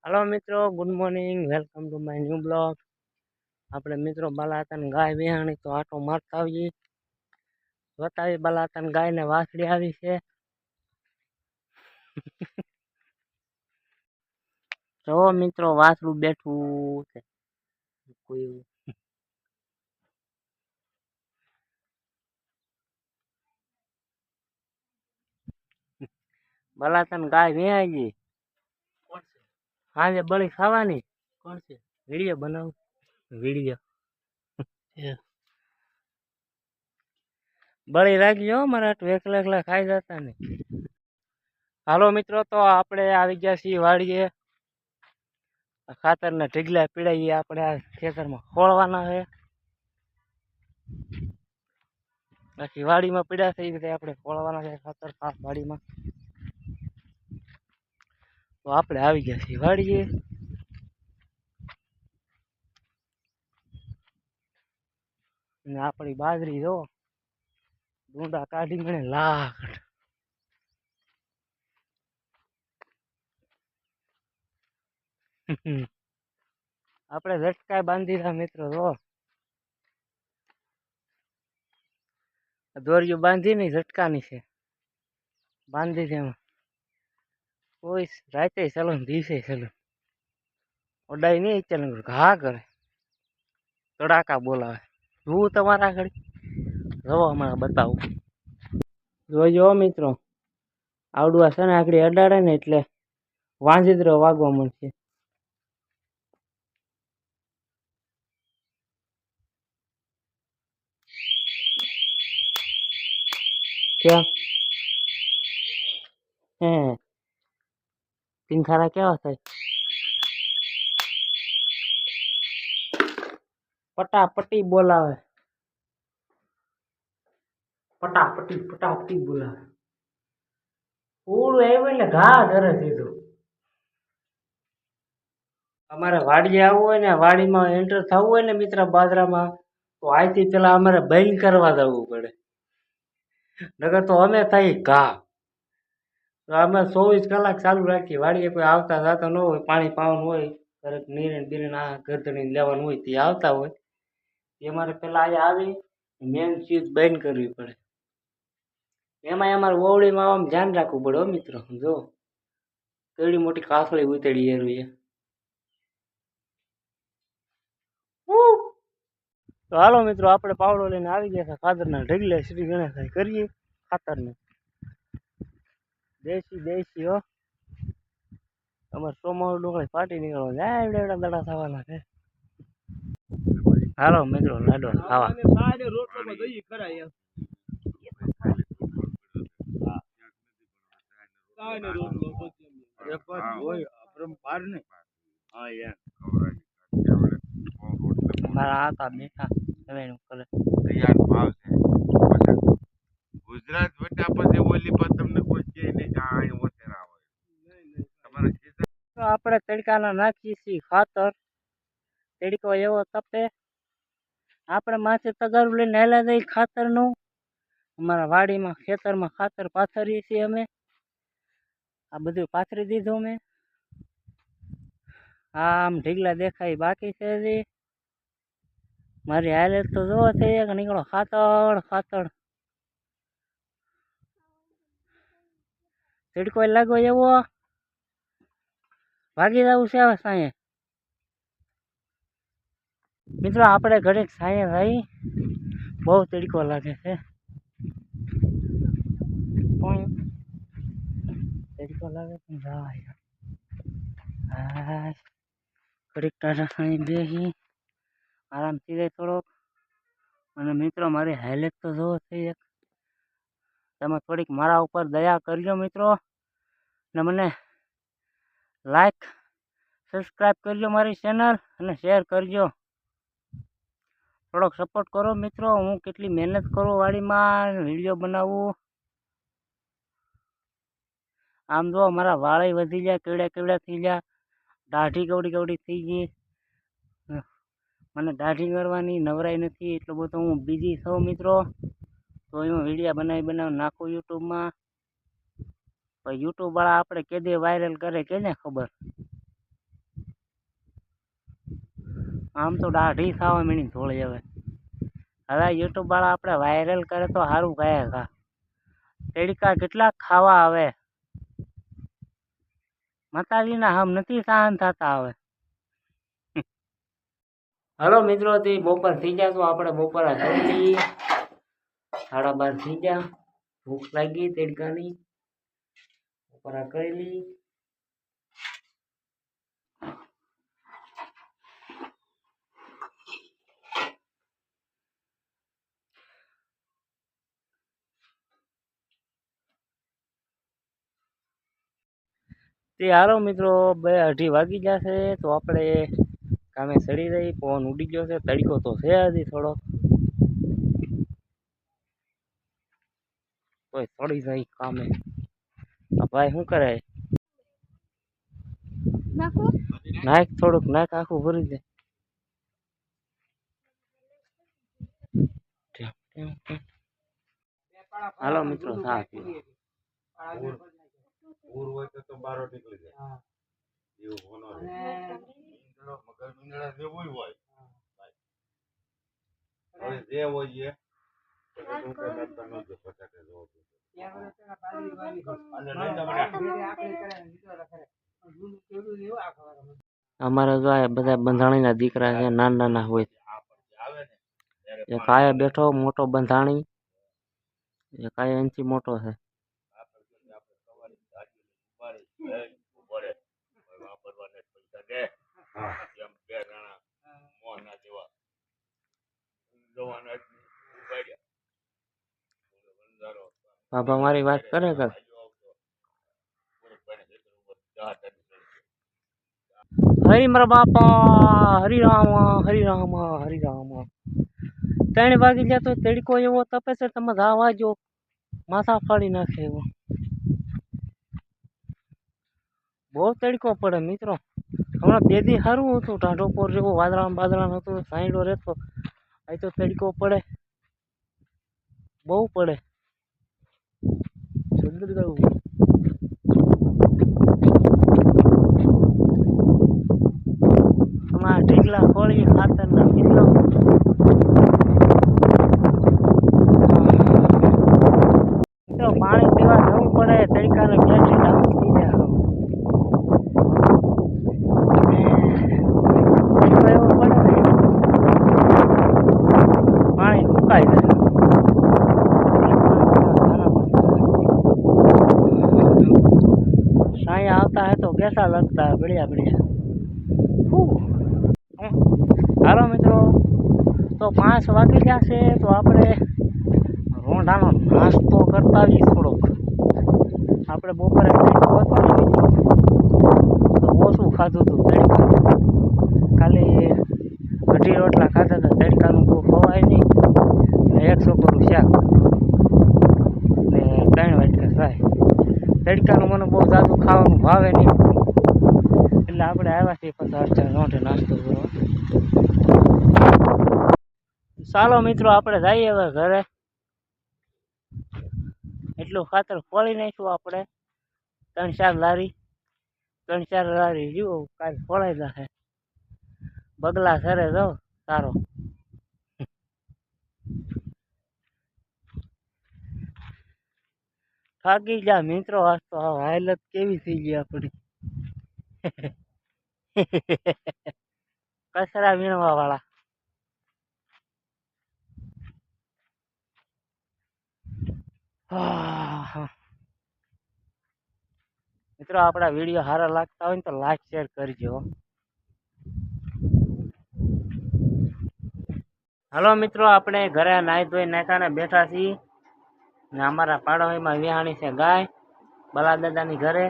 Hello मित्रों, good morning. Welcome to my new blog. આપણે મિત્રો બલાતન ગાય વિહાણી તો આટો મારતા આવીએ, બતાવી બલાતન ગાય ને વાસળી આવી છે. જો મિત્રો વાસળું બેઠું છે. કોઈ બલાતન ગાય વિહાઈ ગઈ. આજે બળી ખાવાની. કોણ છે? વિડીયો બનાવું. વિડીયો બળી રાખજો મારા એકલા એકલા ખાઈ જતા ને. હાલો મિત્રો, તો આપણે આવી ગયા છીએ વાડીએ. ખાતરના ઢીગલા પીડાઈએ આપણે આ ખેતરમાં ખોળવાના છે. બાકી વાડીમાં પીડા થઈ રીતે આપણે ખોળવાના છે ખાતર ખાસ વાડીમાં. તો આપણે આવી ગયા છીએ વાડીએ. અને આપણી બાજરી જો ડુંડા કાઢી મને લાખ. આપણે ઝટકાય બાંધી દીધા મિત્રો. જો દોરીઓ બાંધી નહીં, ઝટકાની છે બાંધી દે. એમાં કોઈ રાતે ચલો ને દિવસે ચલો ઓડાઈ નહીં, ચાલ ઘા કરે તડાકા બોલાવે. જોવું તમારા આગળ જવો હમણાં બતાવું. જોજો મિત્રો, આવડું આ છે ને આગળ અડાડે ને એટલે વાંજિદ્રો વાગવા મળશે. ક્યાં હે પિંખારા કેવા થાય? પટાપટી બોલાવે, પટાપટી પટાપટી બોલાવે. પૂરું આવ્યું એટલે ઘા ડરે સીધું. અમારે વાડીએ આવવું હોય ને, વાડીમાં એન્ટર થવું હોય ને મિત્ર બાજરામાં, તો આજથી પેલા અમારે બંધ કરવા જવું પડે. નગર તો અમે થઈ ઘા. તો અમે 24 કલાક ચાલુ રાખીએ. વાડીએ કોઈ આવતા જતા ન હોય, પાણી પાવાનું હોય, દરેક નીરણ બીરણ આ ગરદણી લેવાનું હોય તે આવતા હોય, તે અમારે પેલા અહીંયા આવી મેન ચીજ બંધ કરવી પડે. એમાં અમારે ઓવડીમાં આવવામાં ધ્યાન રાખવું પડે. મિત્રો જો કેવડી મોટી કાસળી ઉતેડી એવી. તો હાલો મિત્રો, આપણે પાવડો લઈને આવી ગયા છે ખાતરના ઢગલે. શ્રી ગણેશ કરીએ ખાતરને દેશી દેશી. હો અમારે ચોમાસું ડુંગળી ફાટી નીકળવા જાય, એવડા એવડા દડા થવાના છે. હાલો મિત્રો, લાડો ખાવા. મારા આતા બેઠા હવે કરે ગુજરાત વટા પછી ઓલી પર તમને કોઈ કે નહીં કે આ ઓતેરા હોય તમારા ખેતર. તો આપણે તડકાના નાખીએ છીએ ખાતર. તડકો એવો તપે, આપણે માથે તગારું લઈને હેલા દઈ ખાતરનું. અમારા વાડીમાં ખેતરમાં ખાતર પાથરીએ છીએ અમે. આ બધું પાથરી દીધું મેં. આમ ઢીગલા દેખાય બાકી છે હજી. મારી હાલત તો જોવો થઈ કે નીકળો ખાતર ખાતર. તડકો લાગો એવો, ભાગી જવું છે હવે સાંજે. મિત્રો આપણે ઘડીક સાંજે થઈ, બહુ તડકો લાગે છે. તડકો લાગે પણ જાય. હા ઘડીક ટાટા સાંજે બેસી આરામથી જાય થોડોક. અને મિત્રો મારી હાલત તો જોવો થઈ એક. તમે થોડીક મારા ઉપર દયા કરજો મિત્રો, અને મને લાઈક સબસ્ક્રાઈબ કરજો મારી ચેનલ, અને શેર કરજો. થોડોક સપોર્ટ કરો મિત્રો. હું કેટલી મહેનત કરું વાડીમાં વિડીયો બનાવું. આમ જો મારા વાળે વધી જાય, કેવડા કેવડા થઈ જાય, દાઢી કવડી કવડી થઈ ગઈ. મને દાઢી કરવાની નવરાઈ નથી, એટલો બધો હું બીજી છું મિત્રો. તો એમાં વિડીયો બનાવી નાખું યુટ્યુબમાં. યુટ્યુબ વાળા આપણે કેદે વાયરલ કરે કેને ખબર. આમ તો દાઢી ખાવા મીણી થોડી હવે યુટ્યુબ વાળા આપણે વાયરલ કરે તો સારું કહે કા તેડકા કેટલા ખાવા આવે માતાજીના હમ નથી સહન થતા હવે. હલો મિત્રો, તે બપોર થઈ ગયા તો આપણે બપોરા કરી લઈએ. 12:30 થઈ ગયા, ભૂખ લાગી તેડકાની, બપોરા કરી લઈએ. તે હાલો મિત્રો, 2:30 વાગી જશે તો આપણે કામે સડી રહી. પવન ઉડી ગયો છે, તડકો તો છે હજી થોડો, કોઈ સડી જાય કામે. ભાઈ શું કરે? નાખ થોડુંક, નાખ આખું ભરી દે. હાલો મિત્રો, સા પૂર હોય તો બારો નીકળી જાય એવું હોનો રે મગર મીંડળા જેવું હોય હવે જે હોય એ તું કે કરતા ન જો પચાકે જો અમારે જો આ બધા બંધાણીના દીકરા છે, નાના નાના હોય. એક આયા બેઠો મોટો બંધાણી, એક આયા એનથી મોટો છે. બાબા મારી વાત કરે કર. હરી મારા બાપા, હરિરામ હરિરામ હરિરામ. 3 વાગી ગયા તો તડકો એવો તપે છે, તમે ધાવા જો માથા ફાડી નાખે એવો. બહુ તડકો પડે મિત્રો. હમણાં 2 દી સારું હતું, ટાઢોપોર જેવો વાદળા બાદળા હતું, સાઈડો રહેતો. અહીં તો તડકો પડે, બહુ પડે. અમારા ઢીકલા ખોળી ખાતરના કિલો. મિત્રો પાણી પીવા જવું પડે, તડકાને બેટરી ડાઉન થઈ જાય. એવું પડે ને પાણી સુકાઈ જાય. साया आता है तो कैसा लगता है? बढ़िया बढ़िया. हालो मित्रों, तो 5 वागी जैसे तो આપણે રોંઢાનો નાસ્તો કરતા આવી થોડોક. આપણે બપોરે હતો ને મિત્રો તો ઓછું ખાધું હતું તડકા. ખાલી 2 રોટલા ખાધા હતા, તડકાનું બહુ ખવાય નહીં. ને 1 છોકરું શાક ને 3 વાટકા ચાય. તડકાનું મને બહુ જાજુ ખાવાનું ભાવે નહીં, એટલે આપણે આવ્યા છીએ પછી રોંઢે નાસ્તો કરવા. ચાલો મિત્રો, આપણે જઈએ હવે ઘરે. એટલું ખાતર ફોડી નાખ્યું આપણે, 3-4 લારી જીવો કાલ ફોડાઈ જશે. બગલા સરે જાઓ સારો. થાકી ગયા મિત્રો, આજ તો હાલત કેવી થઈ ગઈ આપણી. કચરા વીણવા વાળા. મિત્રો આપણા વિડીયો સારા લાગતા હોય ને તો લાઈક શેર કરજો. હાલો મિત્રો, આપણે ઘરે નાહી ધોઈ નાખાને બેઠા છીએ ને અમારા પાડોશીમાં વિહાણી છે ગાય, બલાદાદાની ઘરે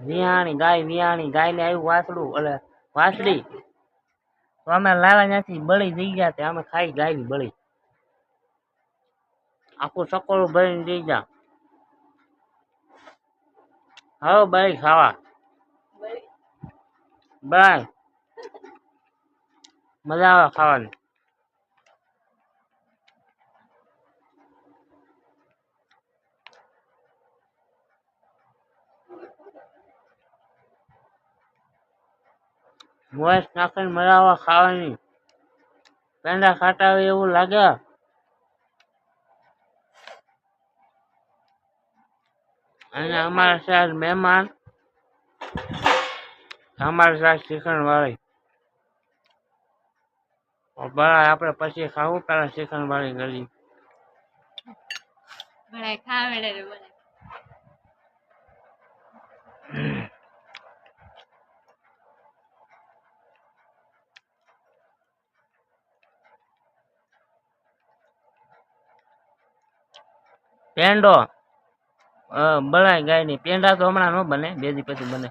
વિહાણી ગાયને આવ્યું વાસડું, એટલે વાસડી તો અમે લાવ્યા ત્યાંથી બળી દઈ ગયા તે અમે ખાઈ ગાયની બળી, આખું સકોડું ભરીને દઈ ગયા. હવે બળી ખાવા બાય, મજા આવે ખાવાની. મોસ નાખીને મજા આવે ખાવાની. પેંડા ખાટા હોય એવું લાગે. અને અમારા છે આજ મહેમાન. અમારે છે શ્રીખંડ વાળી. બરાબર આપણે પછી ખાવું, પેલા શ્રીખંડ વાળી ગળી. ભણાય ખાવડે રે બોલે. પેંડો બળાય ગાય ની. પેંડા તો હમણાં ન બને, બે દી પછી બને.